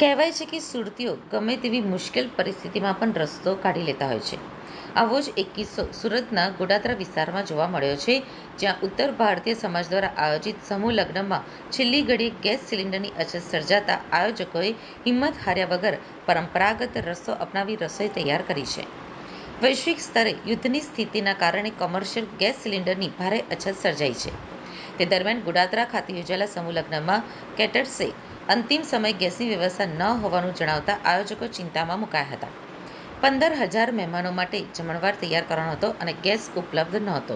કહેવાય છે કે સુરતીઓ ગમે તેવી મુશ્કેલ પરિસ્થિતિમાં પણ રસ્તો કાઢી લેતા હોય છે. આવો જ એક કિસ્સો સુરતના ગોડાદરા વિસ્તારમાં જોવા મળ્યો છે, જ્યાં ઉત્તર ભારતીય સમાજ દ્વારા આયોજિત સમૂહ લગ્નમાં છેલ્લી ઘડીએ ગેસ સિલિન્ડરની અછત સર્જાતા આયોજકોએ હિંમત હાર્યા વગર પરંપરાગત રસ્તો અપનાવી રસોઈ તૈયાર કરી છે. વૈશ્વિક સ્તરે યુદ્ધની સ્થિતિના કારણે કોમર્શિયલ ગેસ સિલિન્ડરની ભારે અછત સર્જાઈ છે. તે દરમિયાન ગોડાદરા ખાતે યોજાયેલા સમૂહ લગ્નમાં કેટરર્સે અંતિમ સમયે ગેસની વ્યવસ્થા ન હોવાનું જણાવતા આયોજકો ચિંતામાં મુકાયા હતા. 15,000 મહેમાનો માટે જમણવાર તૈયાર કરવાનો હતો અને ગેસ ઉપલબ્ધ નહોતો.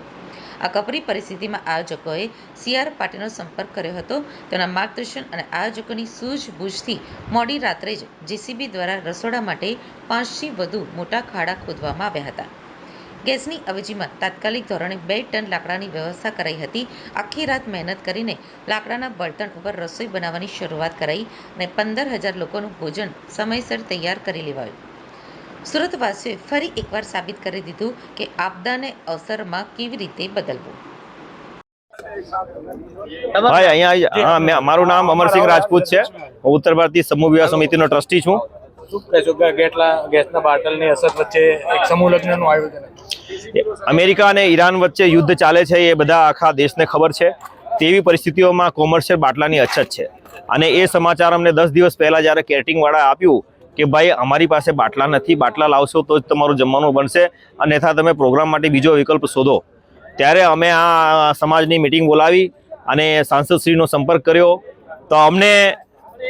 આ કપરી પરિસ્થિતિમાં આયોજકોએ સી.આર. પાટીલનો સંપર્ક કર્યો હતો. તેના માર્ગદર્શન અને આયોજકોની સૂઝબૂછથી મોડી રાત્રે જ જેસીબી દ્વારા રસોડા માટે 5થી વધુ મોટા ખાડા ખોદવામાં આવ્યા હતા. ગેસની અવેજીમાં તાત્કાલિક ધોરણે 2 ટન લાકડાની વ્યવસ્થા કરાઈ હતી. આખી રાત મહેનત કરીને લાકડાના બળતણ ઉપર રસોઈ બનાવવાની શરૂઆત કરાઈ અને 15,000 લોકોનું ભોજન સમયસર તૈયાર કરી લેવાયું. સુરતવાસીઓએ ફરી એકવાર સાબિત કરી દીધું કે આપદાને અવસરમાં કેવી રીતે બદલવું. મારું નામ અમરસિંહ રાજપૂત છે. હું ઉત્તર ભારતીય સમૂહ વિવાહ સમિતિનો ટ્રસ્ટી છું. ગેસના બાટલની અસર વચ્ચે એક સમૂહ લગ્નનું આયોજન. અમેરિકા અને ઈરાન વચ્ચે યુદ્ધ ચાલે છે, એ બધા આખા દેશને ખબર છે. તેવી પરિસ્થિતિઓમાં કોમર્શિયલ બાટલાની અછત છે અને એ સમાચાર અમને 10 દિવસ પહેલા જ્યારે કેટરિંગવાળા આપ્યું કે ભાઈ અમારી પાસે બાટલા નથી, બાટલા લાવશો તો જ તમારું જમવાનું બનશે, અન્યથા તમે પ્રોગ્રામ માટે બીજો વિકલ્પ શોધો. ત્યારે અમે આ સમાજની મિટિંગ બોલાવી અને સાંસદશ્રીનો સંપર્ક કર્યો. તો અમને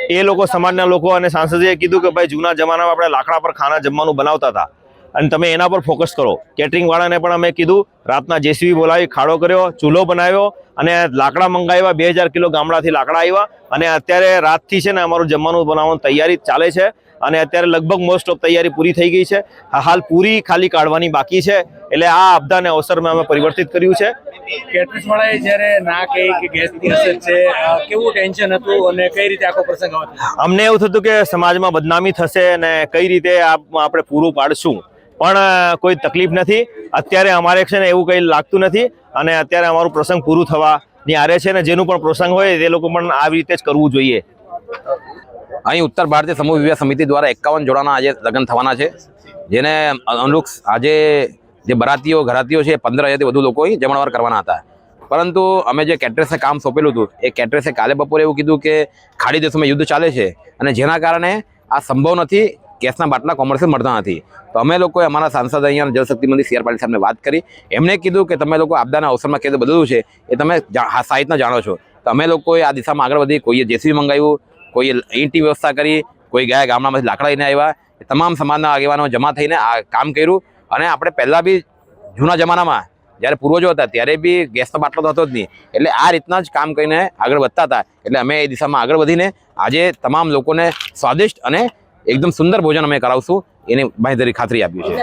એ લોકો, સમાજના લોકો અને સાંસદે કીધું કે ભાઈ જૂના જમાનામાં આપણે લાકડા પર ખાના જમવાનું બનાવતા હતા અને તમે એના પર ફોકસ કરો. કેટરિંગવાળાને પણ અમે કીધું, રાતના જેસીબી બોલાવી ખાડો કર્યો, ચૂલો બનાવ્યો અને લાકડા મંગાવ્યા. 2,000 કિલો ગામડાથી લાકડા આવ્યા અને અત્યારે રાતથી છે ને અમારું જમવાનું બનાવવાની તૈયારી ચાલે છે અને અત્યારે લગભગ મોસ્ટ ઓફ તૈયારી પૂરી થઈ ગઈ છે. હાલ પૂરી ખાલી કાઢવાની બાકી છે. એટલે આ આપદાને અવસરમાં અમે પરિવર્તિત કર્યું છે. કેટરર્સવાળાએ જ્યારે ના કહી કે ગેસની અસર છે, કેવું ટેન્શન હતું અને કઈ રીતે આખો પ્રસંગ હતો? અમને એવું થતું કે સમાજમાં બદનામી થશે અને કઈ રીતે આપણે પૂરું પાડશું, પણ કોઈ તકલીફ નથી. અત્યારે અમારે છે ને એવું કંઈ લાગતું નથી અને અત્યારે અમારું પ્રસંગ પૂરું થવાની આરે છે ને જેનું પણ પ્રસંગ હોય તે લોકો પણ આવી રીતે જ કરવું જોઈએ. અહીં ઉત્તર ભારતીય સમૂહ વિવાહ સમિતિ દ્વારા 51 જોડાના આજે લગ્ન થવાના છે, જેને અનુરૂપ આજે જે બરાતીઓ ઘરાતીઓ છે 15,000થી વધુ લોકો અહીં જમણવાર કરવાના હતા. પરંતુ અમે જે કેટરર્સે કામ સોંપેલું હતું એ કેટરર્સે કાલે બપોરે એવું કીધું કે ખાડી દેશોમાં યુદ્ધ ચાલે છે અને જેના કારણે આ સંભવ નથી, ગેસના બાટલા કોમર્શિયલ મળતા નથી. તો અમે લોકોએ અમારા સાંસદ અહીંયા જલશક્તિ મંત્રી સી.આર. પાટીલ સાહેબને વાત કરી. એમણે કીધું કે તમે લોકો આપદાના અવસરમાં કેવી રીતે બદલવું છે એ તમે સાહિત્યના જાણો છો. તો અમે લોકોએ આ દિશામાં આગળ વધી, કોઈએ જેસીબી મંગાવ્યું, કોઈએ ઈંટની વ્યવસ્થા કરી, કોઈ ગયા ગામડામાંથી લાકડા લઈને આવ્યા. તમામ સમાજના આગેવાનો જમા થઈને આ કામ કર્યું. અને આપણે પહેલાં બી જૂના જમાનામાં જ્યારે પૂર્વજો હતા ત્યારે બી ગેસનો બાટલો તો હતો જ નહીં. એટલે આ રીતના જ કામ કરીને આગળ વધતા હતા. એટલે અમે એ દિશામાં આગળ વધીને આજે તમામ લોકોને સ્વાદિષ્ટ અને એકદમ સુંદર ભોજન અમે કરાવશું એની બાંહેધરી ખાતરી આપી છે.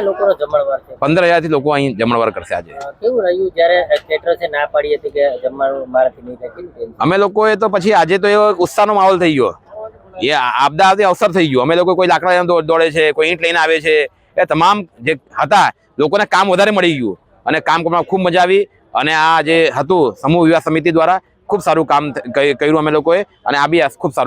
15,000થી લોકો અહીં જમણવાર કરશે. આજે કેવું રહ્યું જ્યારે કેટરર્સે ના પાડી હતી કે જમવાનું મારાથી નહીં થાય? અમે લોકોએ તો પછી આજે તો એવો ઉત્સાહનો માહોલ થઈ ગયો, એ આપદા આવતી અવસર થઈ ગયો. અમે લોકો કોઈ લાકડા દોડે છે, કોઈ ઈંટ લઈને આવે છે, એ તમામ જે હતા લોકોને કામ વધારે મળી ગયું અને કામ કરવામાં ખૂબ મજા આવી. અને આ જે હતું સમૂહ વિવાહ સમિતિ દ્વારા ખૂબ સારું કામ કર્યું અમે લોકોએ અને આ બી ખૂબ સારું